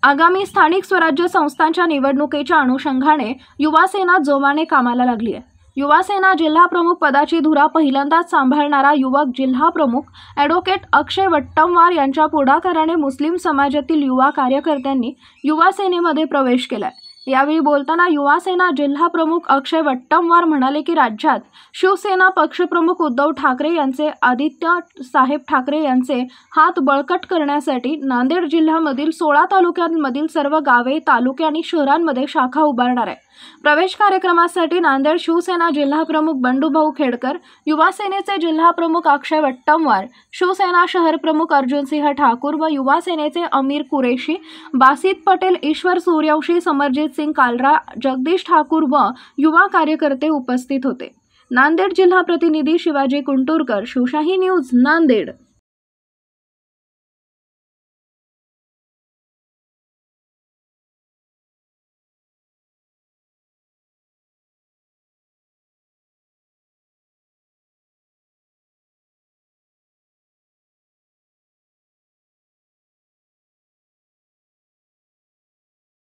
आगामी स्थानिक स्वराज्य संस्थांच्या निवडणुकीच्या अनुषंगाने युवासेना जोमाने कामाला लागली आहे। युवासेना जिल्हा प्रमुख पदाची धुरा पहिल्यांदाच सांभाळणारा युवक जिल्हा प्रमुख ॲडव्होकेट अक्षय वट्टमवार यांच्या पुढाकाराने मुस्लिम समाजातील युवा कार्यकर्त्यांनी युवासेनेमध्ये प्रवेश केलाय। यावेळी बोलताना युवासेना जिल्हा प्रमुख अक्षय वट्टमवार म्हणाले की राज्यात शिवसेना पक्षप्रमुख उद्धव ठाकरे यांचे आदित्य साहेब ठाकरे यांचे हात बळकट करण्यासाठी नांदेड जिल्ह्यामधील 16 तालुक्यांमधील सर्व गावे, तालुके आणि शहरांमध्ये शाखा उभारणार आहे। प्रवेश कार्यक्रमासाठी नांदेड शिवसेना जिल्हा प्रमुख बंडूभाऊ खेडकर, युवासेनेचे जिल्हा प्रमुख अक्षय वट्टमवार, शिवसेना शहर प्रमुख अर्जुनसिंह ठाकूर व युवासेनेचे अमीर कुरेशी, बासित पटेल, ईश्वर सूर्यवंशी, समरजित सिंग कालरा, जगदीश ठाकूर व युवा कार्यकर्ते उपस्थित होते। नांदेड जिल्हा प्रतिनिधी शिवाजी कुंटूरकर, शिवशाही न्यूज, नांदेड।